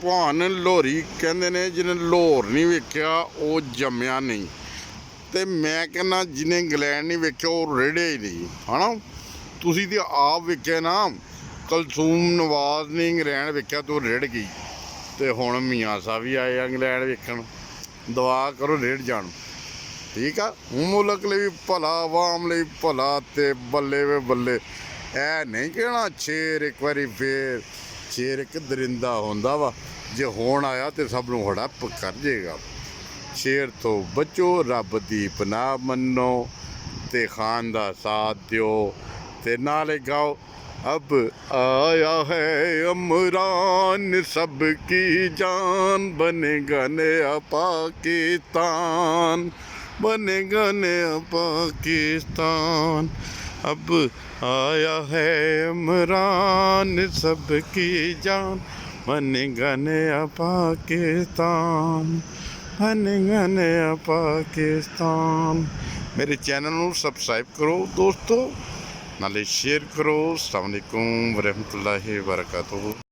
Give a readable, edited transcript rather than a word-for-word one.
ਭਾਨ ਲੋਹਰੀ ਕਹਿੰਦੇ ਨੇ ਜਿਹਨੇ ਲਾਹੌਰ ਨਹੀਂ ਵੇਖਿਆ ਉਹ ਜੰਮਿਆ ਨਹੀਂ। ਤੇ ਮੈਂ ਕਹਿੰਦਾ ਜਿਹਨੇ ਇੰਗਲੈਂਡ ਨਹੀਂ ਵੇਖਿਆ ਉਹ ਰੇੜਿਆ ਹੀ ਨਹੀਂ ਹੈ ਨਾ। ਤੁਸੀਂ ਤੇ ਆਪ ਵੇਖਿਆ ਨਾ, ਕਲਸੂਮ ਨਵਾਜ਼ ਨੇ ਇੰਗਲੈਂਡ ਵੇਖਿਆ ਤੇ ਉਹ ਰੇੜ ਗਈ। ਤੇ ਹੁਣ ਮੀਆਂ ਸਾਹਿਬ ਵੀ ਆਏ ਆ ਇੰਗਲੈਂਡ ਵੇਖਣ, ਦੁਆ ਕਰੋ ਰੇੜ ਜਾਣ। ਠੀਕ ਆ, ਮੁਲਕ ਲਈ ਵੀ ਭਲਾ, ਆਵਾਮ ਲਈ ਭਲਾ, ਤੇ ਬੱਲੇ ਵੇ ਬੱਲੇ। ਇਹ ਨਹੀਂ ਕਹਿਣਾ ਸ਼ੇਰ ਇੱਕ ਵਾਰੀ ਫੇਰ, ਸ਼ੇਰ ਇੱਕ ਦਰਿੰਦਾ ਹੁੰਦਾ ਵਾ, ਜੇ ਹੁਣ ਆਇਆ ਤੇ ਸਭ ਨੂੰ ਹੜੱਪ ਕਰ ਜੇਗਾ। ਸ਼ੇਰ ਤੋਂ ਬਚੋ, ਰੱਬ ਦੀ ਪਨਾਹ ਮੰਨੋ, ਤੇ ਖਾਨ ਦਾ ਸਾਥ ਦਿਓ, ਤੇ ਨਾਲੇ ਗਾਓ अब आया है अमरान सबकी जान, बनेगा नया पाकिस्तान, बनेगा नया पाकिस्तान। अब आया है अमरान सबकी जान, बनेगा नया पाकिस्तान, बनेगा नया पाकिस्तान। मेरे चैनल ਨੂੰ ਸਬਸਕ੍ਰਾਈਬ ਕਰੋ ਦੋਸਤੋ, नाले शेयर करो। अस्सलाम वालेकुम वरहमतुल्लाहि वबरकातुहू।